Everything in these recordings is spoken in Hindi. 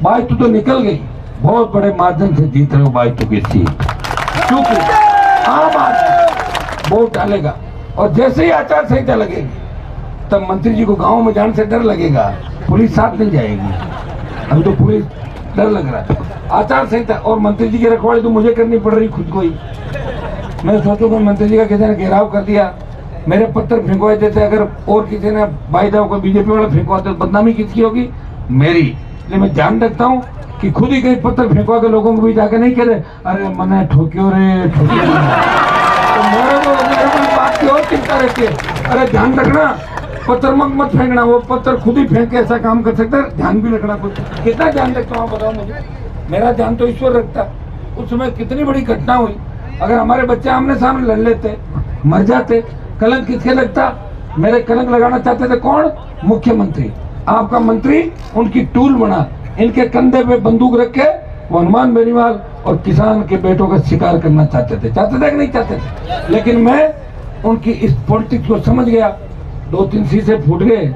भाई तू तो निकल गई, बहुत बड़े मार्जिन से जीत रहे हो भाई तू की सीट, क्योंकि आम आदमी वोट डालेगा और जैसे ही आचार संहिता लगेगी तब मंत्री जी को गांव में जाने से डर लगेगा, पुलिस साथ नहीं जाएगी। अभी तो पुलिस डर लग रहा है, आचार संहिता और मंत्री जी की रखवाली तो मुझे करनी पड़ रही खुद को ही। मैं सोचूं कि मंत्री जी का किसी ने घेराव कर दिया, मेरे पत्थर फेंकवाए देते, अगर और किसी ने बाईदाव को बीजेपी वाला फेंकवाते तो बदनामी किसकी होगी? मेरी। इसलिए मैं ध्यान रखता हूँ कि खुद ही कहीं पत्थर फेंकवा के लोगों को भी जाके नहीं कह रहे अरे मने ठोक्यो रे ठोक्यो। तो मेरे को बात की और चिंता रहती है, अरे ध्यान रखना पत्थर मत फेंकना, वो पत्थर खुद ही फेंक के ऐसा काम कर सकता है, ध्यान भी रखना। कुछ कितना ध्यान रखता हूँ बताओ मुझे? मेरा ध्यान तो ईश्वर रखता। उस समय कितनी बड़ी घटना हुई, अगर हमारे बच्चे आमने सामने लड़ लेते मर जाते, कलंक किसके लगता? मेरे कलंक लगाना चाहते थे कौन? मुख्यमंत्री। आपका मंत्री उनकी टूल बना, इनके कंधे पे बंदूक रख के वो हनुमान बेनीवाल और किसान के बेटों का शिकार करना चाहते थे कि नहीं चाहते थे? लेकिन मैं उनकी इस पॉलिटिक्स को समझ गया, 2-3 शीशे फूट गए,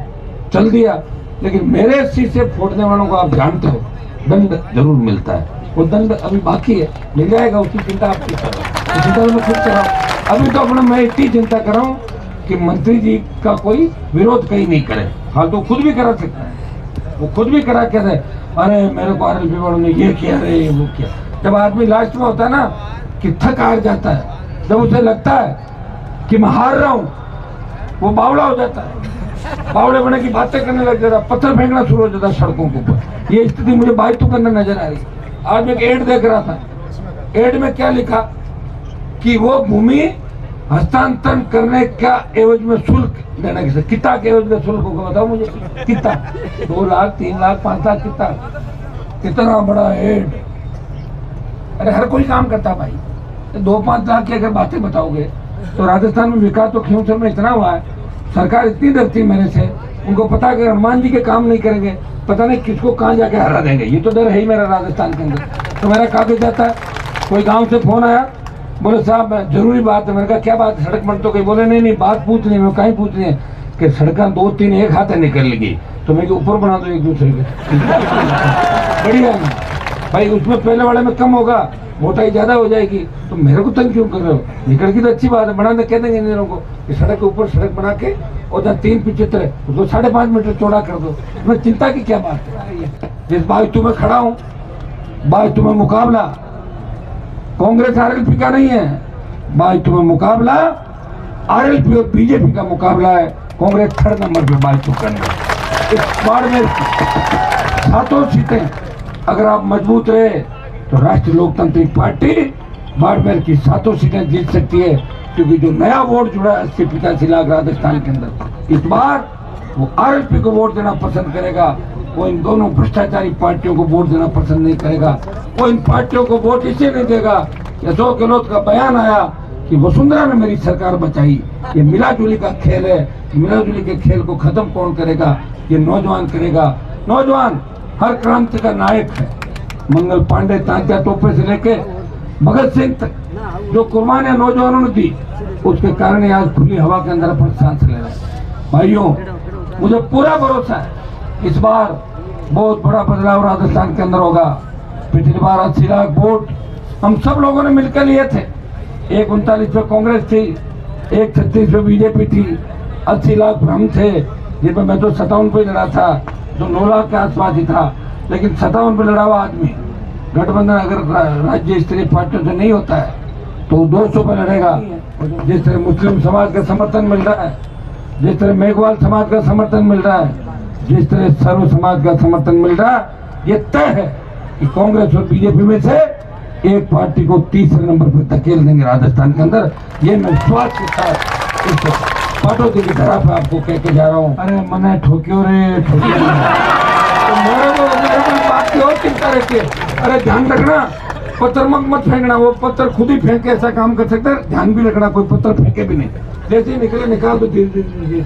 चल दिया। लेकिन मेरे शीशे फूटने वालों को आप जानते हो दंड जरूर मिलता है, वो दंड अभी बाकी है, मिल जाएगा, उसकी चिंता आप क्यों कर रहे हो? चिंता मैं खुद कर रहा हूँ। अभी तो अपना मैं इतनी चिंता कर रहा हूँ कि मंत्री जी का कोई विरोध कहीं नहीं करे। हाँ तो खुद भी करा सकता है, वो खुद भी करा के रहे अरे मेरे को आरएलपी वालों ने ये किया रे वो किया। जब आदमी लास्ट में होता है ना कि थक हार जाता है, जब उसे लगता है कि मैं हार रहा हूँ, वो बावड़ा हो जाता है, बावड़े बने की बातें करने लग जाता, पत्थर फेंकना शुरू हो जाता है सड़कों के ऊपर। ये स्थिति मुझे बाइक तो करने नजर आ रही। आज मैं एक एड देख रहा था, एड में क्या लिखा कि वो भूमि हस्तांतरण करने का एवज में शुल्क देना, कितना के एवज में शुल्क होगा बताओ मुझे? कितना? 2 लाख 3 लाख 5 लाख कितना? कितना बड़ा एड। अरे हर कोई काम करता भाई, 2-5 लाख की अगर बातें बताओगे तो राजस्थान में विकास तो खींवसर में इतना हुआ है, सरकार इतनी डरती मेरे से, उनको पता है कि हनुमान जी के काम नहीं करेंगे पता नहीं किसको कहाँ जाके हरा देंगे, ये तो डर है ही मेरा राजस्थान के अंदर। तो मेरा कागज जाता है, कोई गांव से फोन आया, बोले साहब जरूरी बात है। मैंने कहा क्या बात? सड़क बन तो गई। बोले नहीं बात पूछनी है। कहीं पूछनी है कि सड़कें 2-3 एक हाथ निकल लगी तो मैं ऊपर बना दो एक दूसरे के। बढ़िया है भाई, उसमें पहले वाले में कम होगा, मोटाई ज्यादा हो जाएगी, तो मेरे को तंग क्यों कर रहे हो? निकल की तो अच्छी बात है, बनाने कह देंगे इंजीनियरों को कि सड़क के ऊपर सड़क बना के और जहाँ 375 है उसको 5.5 मीटर चौड़ा कर दो। मैं चिंता की क्या बात है? जिस बात तुम्हें खड़ा हूँ, बात तुम्हें मुकाबला कांग्रेस आरएलपी का नहीं है, भाई तुम्हें मुकाबला आरएलपी और बीजेपी का मुकाबला है। कांग्रेस 3rd नंबर पे बाई तो करने। इस बार में 7 सीटें अगर आप मजबूत रहे तो राष्ट्रीय लोकतांत्रिक पार्टी बाड़मेर की 7 सीटें जीत सकती है, क्योंकि जो नया वोट जुड़ा है 80-85 लाख राजस्थान के अंदर, इस बार वो आरएलपी को वोट देना पसंद करेगा, वो इन दोनों भ्रष्टाचारी पार्टियों को वोट देना पसंद नहीं करेगा। वो इन पार्टियों को वोट इसलिए नहीं देगा कि अशोक गहलोत का बयान आया कि वसुंधरा ने मेरी सरकार बचाई। ये मिलाजुली का खेल है, मिलाजुली के खेल को खत्म कौन करेगा? ये नौजवान करेगा। नौजवान हर क्रांति का नायक है। मंगल पांडे, तांत्या टोपे से लेके भगत सिंह तक जो कुर्बानियां नौजवानों ने दी, उसके कारण आज खुली हवा के अंदर अपन सांस ले रहे हैं। भाइयों मुझे पूरा भरोसा है इस बार बहुत बड़ा बदलाव राजस्थान के अंदर होगा। पिछली बार 80 लाख वोट हम सब लोगों ने मिलकर लिए थे। 139 पे कांग्रेस थी, 136 पे बीजेपी थी, 80 लाख हम थे, जिसमें मैं तो 57 पे लड़ा था, जो 9 लाख के आसपास ही था। लेकिन 57 पे लड़ा हुआ आदमी गठबंधन अगर राज्य स्तरीय पार्टियों से नहीं होता है तो 200 पे लड़ेगा। जिस तरह मुस्लिम समाज का समर्थन मिल रहा है, जिस तरह मेघवाल समाज का समर्थन मिल रहा है, जिस तरह सर्व समाज का समर्थन मिल रहा है, ये तय है कि कांग्रेस और बीजेपी में से एक पार्टी को 3रे नंबर पर धकेल देंगे राजस्थान के अंदर। ये मैं विश्वास के साथ इस पाटोदी की तरह पे आपको कह के जा रहा हूँ। अरे मने ठोक्यो रे ठोक्यो। तो मेरे को बात की और चिंता रहती है, अरे ध्यान रखना पत्थर मत फेंकना, वो पत्थर खुद ही फेंक के ऐसा काम कर सकता है, ध्यान भी रखना कोई पत्थर फेंके भी नहीं, जैसे ही निकले निकाल दो धीरे धीरे।